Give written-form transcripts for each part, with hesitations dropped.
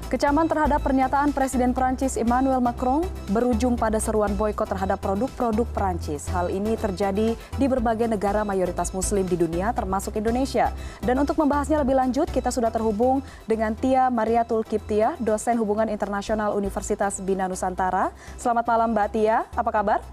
Kecaman terhadap pernyataan Presiden Prancis Emmanuel Macron berujung pada seruan boikot terhadap produk-produk Prancis. Hal ini terjadi di berbagai negara mayoritas Muslim di dunia, termasuk Indonesia. Dan untuk membahasnya lebih lanjut, kita sudah terhubung dengan Tia Mariatul Kiptia, dosen Hubungan Internasional Universitas Bina Nusantara. Selamat malam Mbak Tia, apa kabar?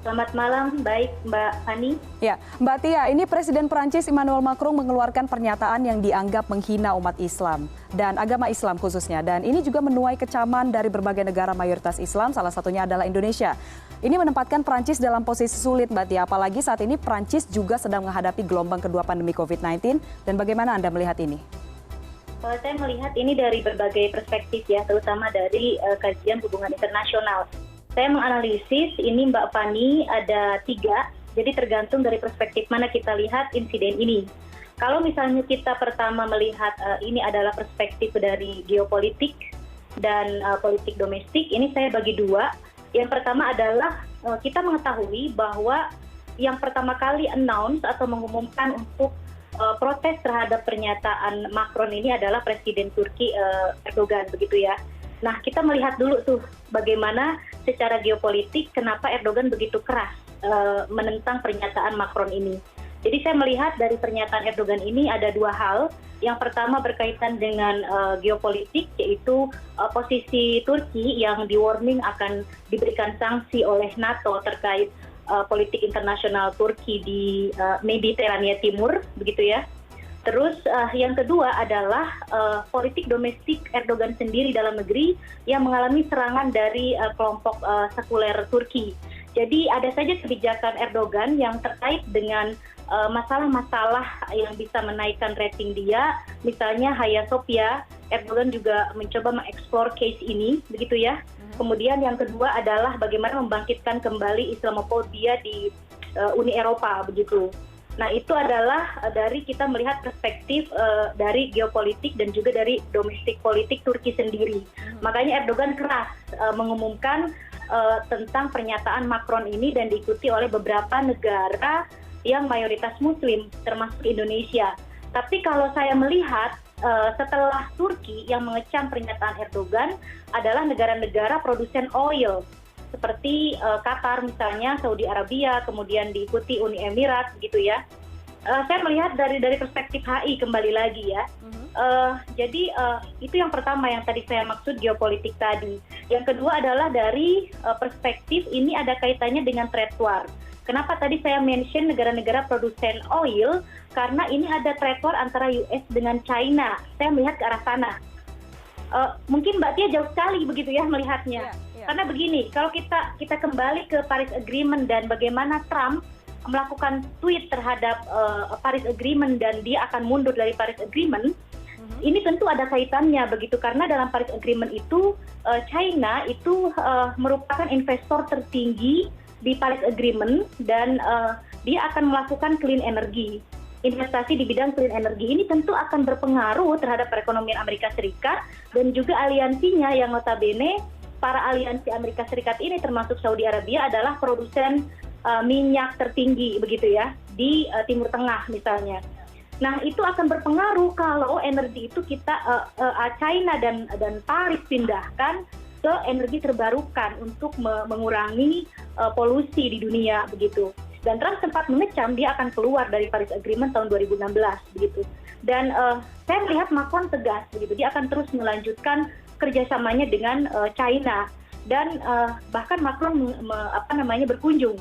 Selamat malam, baik Mbak Fani. Ya, Mbak Tia, ini Presiden Prancis Emmanuel Macron mengeluarkan pernyataan yang dianggap menghina umat Islam dan agama Islam khususnya. Dan ini juga menuai kecaman dari berbagai negara mayoritas Islam, salah satunya adalah Indonesia. Ini menempatkan Prancis dalam posisi sulit, Mbak Tia. Apalagi saat ini Prancis juga sedang menghadapi gelombang kedua pandemi COVID-19. Dan bagaimana Anda melihat ini? Saya melihat ini dari berbagai perspektif ya, terutama dari kajian hubungan internasional. Saya menganalisis ini Mbak Fani ada 3, jadi tergantung dari perspektif mana kita lihat insiden ini. Kalau misalnya kita pertama melihat ini adalah perspektif dari geopolitik dan politik domestik, ini saya bagi 2. Yang pertama adalah kita mengetahui bahwa yang pertama kali announce atau mengumumkan untuk protes terhadap pernyataan Macron ini adalah Presiden Turki Erdogan, begitu ya. Nah, kita melihat dulu tuh bagaimana secara geopolitik kenapa Erdogan begitu keras menentang pernyataan Macron ini. Jadi saya melihat dari pernyataan Erdogan ini ada 2 hal. Yang pertama berkaitan dengan geopolitik, yaitu posisi Turki yang di-warning akan diberikan sanksi oleh NATO terkait politik internasional Turki di Mediterania Timur, begitu ya. Terus yang kedua adalah politik domestik Erdogan sendiri dalam negeri yang mengalami serangan dari kelompok sekuler Turki. Jadi ada saja kebijakan Erdogan yang terkait dengan masalah-masalah yang bisa menaikkan rating dia. Misalnya Hagia Sophia, Erdogan juga mencoba mengeksplor case ini, begitu ya. Kemudian yang kedua adalah bagaimana membangkitkan kembali Islamophobia di Uni Eropa, begitu. Nah, itu adalah dari kita melihat perspektif dari geopolitik dan juga dari domestik politik Turki sendiri. Makanya Erdogan keras mengumumkan tentang pernyataan Macron ini dan diikuti oleh beberapa negara yang mayoritas Muslim, termasuk Indonesia. Tapi kalau saya melihat setelah Turki yang mengecam pernyataan Erdogan adalah negara-negara produsen oil, seperti Qatar misalnya, Saudi Arabia, kemudian diikuti Uni Emirat, gitu ya. Saya melihat dari perspektif HI kembali lagi ya. Jadi itu yang pertama yang tadi saya maksud geopolitik tadi. Yang kedua adalah dari perspektif ini ada kaitannya dengan trade war. Kenapa tadi saya mention negara-negara produsen oil? Karena ini ada trade war antara US dengan China. Saya melihat ke arah sana. Mungkin Mbak Tia jauh sekali begitu ya melihatnya. Karena begini, kalau kita kembali ke Paris Agreement dan bagaimana Trump melakukan tweet terhadap Paris Agreement dan dia akan mundur dari Paris Agreement, ini tentu ada kaitannya begitu karena dalam Paris Agreement itu China itu merupakan investor tertinggi di Paris Agreement dan dia akan melakukan clean energy. Investasi di bidang clean energy ini tentu akan berpengaruh terhadap perekonomian Amerika Serikat dan juga aliansinya yang notabene para aliansi Amerika Serikat ini termasuk Saudi Arabia adalah produsen minyak tertinggi begitu ya di Timur Tengah misalnya. Nah, itu akan berpengaruh kalau energi itu kita China dan Paris pindahkan ke energi terbarukan untuk mengurangi polusi di dunia begitu. Dan Trump sempat mengecam dia akan keluar dari Paris Agreement tahun 2016 begitu. Dan saya melihat Macron tegas begitu, dia akan terus melanjutkan kerjasamanya dengan China dan bahkan Macron berkunjung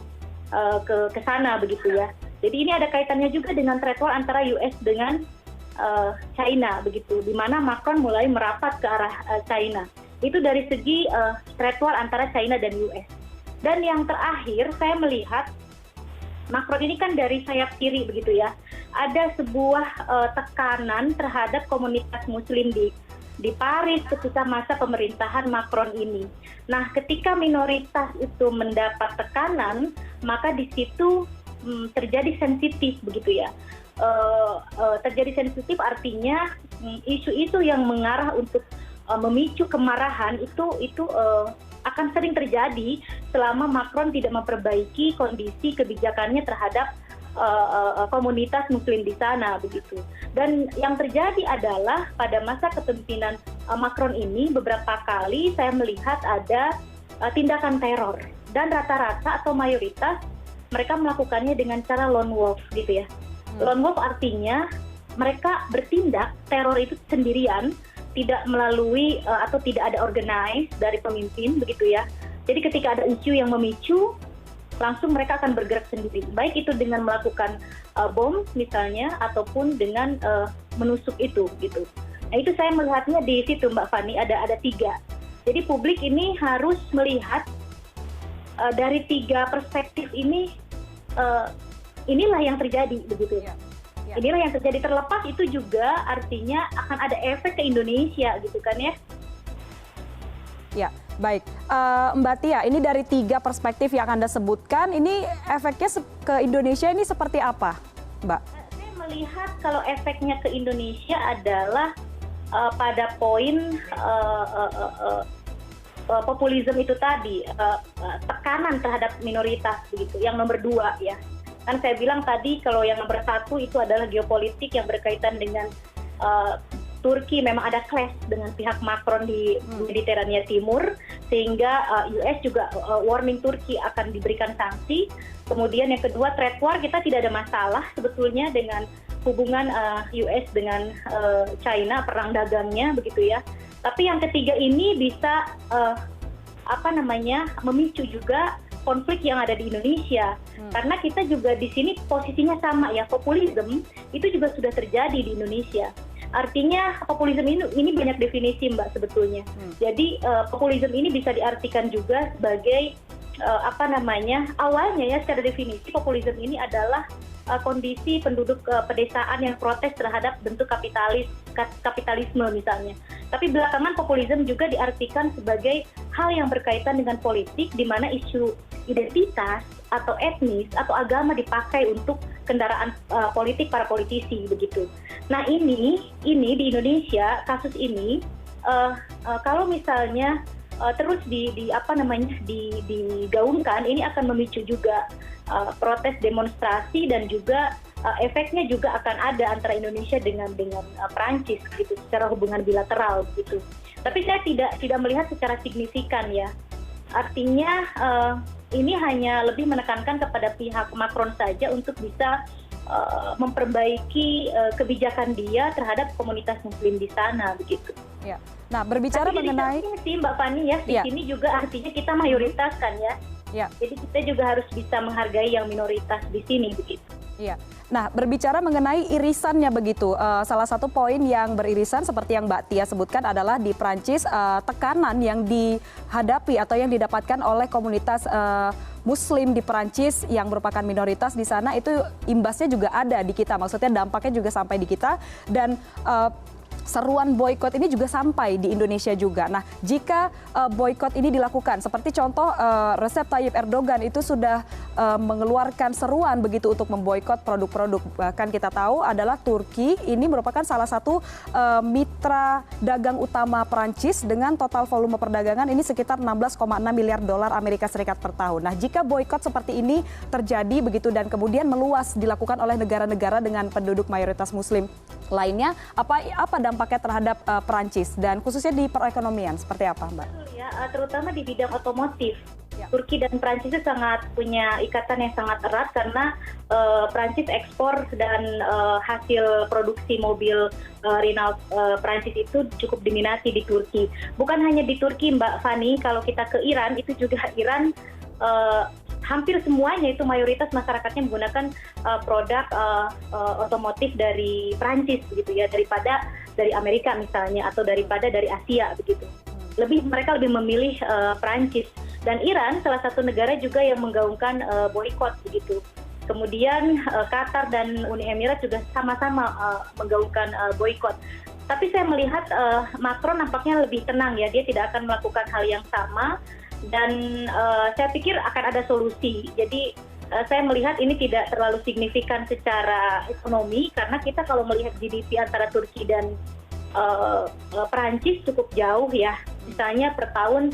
ke sana begitu ya. Jadi ini ada kaitannya juga dengan trade war antara US dengan China begitu, di mana Macron mulai merapat ke arah China. Itu dari segi trade war antara China dan US. Dan yang terakhir saya melihat Macron ini kan dari sayap kiri begitu ya. Ada sebuah tekanan terhadap komunitas Muslim di Paris ketika masa pemerintahan Macron ini. Nah, ketika minoritas itu mendapat tekanan, maka di situ terjadi sensitif begitu ya. Terjadi sensitif artinya isu-isu yang mengarah untuk memicu kemarahan itu akan sering terjadi selama Macron tidak memperbaiki kondisi kebijakannya terhadap komunitas Muslim di sana begitu. Dan yang terjadi adalah pada masa kepemimpinan Macron ini beberapa kali saya melihat ada tindakan teror, dan rata-rata atau mayoritas mereka melakukannya dengan cara lone wolf gitu ya. Lone wolf artinya mereka bertindak teror itu sendirian, tidak melalui atau tidak ada organize dari pemimpin begitu ya. Jadi ketika ada isu yang memicu, langsung mereka akan bergerak sendiri. Baik itu dengan melakukan bom misalnya, ataupun dengan menusuk itu gitu. Nah itu saya melihatnya di situ Mbak Fani, ada 3. Jadi publik ini harus melihat dari 3 perspektif ini, inilah yang terjadi begitu. Inilah yang terjadi, terlepas itu juga artinya akan ada efek ke Indonesia gitu kan ya. Ya, baik. Mbak Tia, ini dari 3 perspektif yang Anda sebutkan, ini efeknya ke Indonesia ini seperti apa, Mbak? Saya melihat kalau efeknya ke Indonesia adalah pada poin populisme itu tadi, tekanan terhadap minoritas begitu, yang nomor 2 ya. Kan saya bilang tadi kalau yang nomor 1 itu adalah geopolitik yang berkaitan dengan Turki, memang ada clash dengan pihak Macron di Mediterania Timur, sehingga US juga warning Turki akan diberikan sanksi. Kemudian yang kedua, trade war, kita tidak ada masalah sebetulnya dengan hubungan US dengan China, perang dagangnya begitu ya. Tapi yang ketiga ini bisa memicu juga konflik yang ada di Indonesia. Karena kita juga di sini posisinya sama ya, populisme itu juga sudah terjadi di Indonesia. Artinya populisme ini banyak definisi Mbak sebetulnya. Jadi populisme ini bisa diartikan juga sebagai awalnya ya secara definisi populisme ini adalah kondisi penduduk pedesaan yang protes terhadap bentuk kapitalisme misalnya. Tapi belakangan populisme juga diartikan sebagai hal yang berkaitan dengan politik, di mana isu identitas atau etnis atau agama dipakai untuk kendaraan politik para politisi begitu. Nah ini di Indonesia kasus ini kalau misalnya terus digaungkan, ini akan memicu juga protes demonstrasi, dan juga efeknya juga akan ada antara Indonesia dengan Perancis gitu secara hubungan bilateral gitu. Tapi saya tidak melihat secara signifikan ya. Artinya ini hanya lebih menekankan kepada pihak Macron saja untuk bisa memperbaiki kebijakan dia terhadap komunitas Muslim di sana begitu. Ya. Nah, berbicara mengenai sih Mbak Fani ya, di sini juga artinya kita mayoritas kan ya. Ya. Jadi kita juga harus bisa menghargai yang minoritas di sini begitu. Iya. Nah, berbicara mengenai irisannya begitu, salah satu poin yang beririsan seperti yang Mbak Tia sebutkan adalah di Prancis, tekanan yang dihadapi atau yang didapatkan oleh komunitas Muslim di Prancis yang merupakan minoritas di sana, itu imbasnya juga ada di kita, maksudnya dampaknya juga sampai di kita, dan seruan boykot ini juga sampai di Indonesia juga. Nah, jika boykot ini dilakukan, seperti contoh Recep Tayyip Erdogan itu sudah mengeluarkan seruan begitu untuk memboykot produk-produk. Bahkan kita tahu adalah Turki ini merupakan salah satu mitra dagang utama Perancis dengan total volume perdagangan ini sekitar 16,6 miliar dolar Amerika Serikat per tahun. Nah, jika boykot seperti ini terjadi begitu dan kemudian meluas dilakukan oleh negara-negara dengan penduduk mayoritas Muslim lainnya, apa dampaknya terhadap Perancis dan khususnya di perekonomian seperti apa, Mbak? Ya, terutama di bidang otomotif. Ya. Turki dan Perancis itu sangat punya ikatan yang sangat erat karena Perancis ekspor dan hasil produksi mobil Renault Perancis itu cukup diminati di Turki. Bukan hanya di Turki, Mbak Fani, kalau kita ke Iran itu juga Iran hampir semuanya itu mayoritas masyarakatnya menggunakan produk otomotif dari Prancis begitu ya, daripada dari Amerika misalnya atau daripada dari Asia begitu. Mereka lebih memilih Prancis, dan Iran salah satu negara juga yang menggaungkan boykot begitu. Kemudian Qatar dan Uni Emirat juga sama-sama menggaungkan boykot. Tapi saya melihat Macron nampaknya lebih tenang ya, dia tidak akan melakukan hal yang sama. Dan saya pikir akan ada solusi. Jadi saya melihat ini tidak terlalu signifikan secara ekonomi, karena kita kalau melihat GDP antara Turki dan Perancis cukup jauh ya. Misalnya per tahun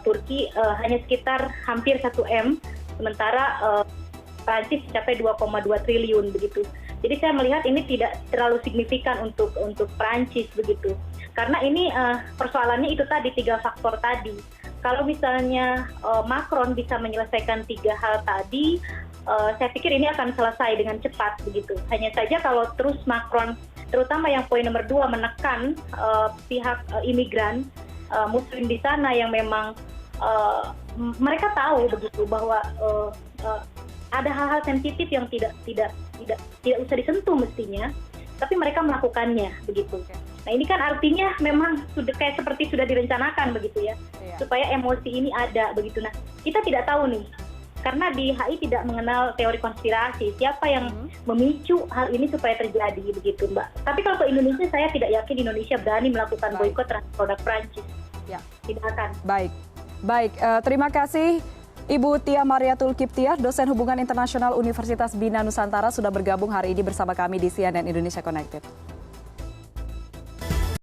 Turki hanya sekitar hampir 1 M, sementara Prancis mencapai 2,2 triliun begitu. Jadi saya melihat ini tidak terlalu signifikan untuk Prancis begitu. Karena ini persoalannya itu tadi 3 faktor tadi. Kalau misalnya Macron bisa menyelesaikan 3 hal tadi, saya pikir ini akan selesai dengan cepat begitu. Hanya saja kalau terus Macron, terutama yang poin nomor 2, menekan pihak imigran Muslim di sana yang memang mereka tahu begitu bahwa ada hal-hal sensitif yang tidak usah disentuh mestinya, tapi mereka melakukannya begitu. Nah ini kan artinya memang kayak seperti sudah direncanakan begitu ya, supaya emosi ini ada begitu. Nah kita tidak tahu nih, karena di HI tidak mengenal teori konspirasi, siapa yang memicu hal ini supaya terjadi begitu Mbak. Tapi kalau ke Indonesia, saya tidak yakin Indonesia berani melakukan boikot terhadap produk Prancis. Ya. Tidak akan. Baik. Terima kasih Ibu Tia Mariatul Kiptiah, dosen Hubungan Internasional Universitas Bina Nusantara sudah bergabung hari ini bersama kami di CNN Indonesia Connected.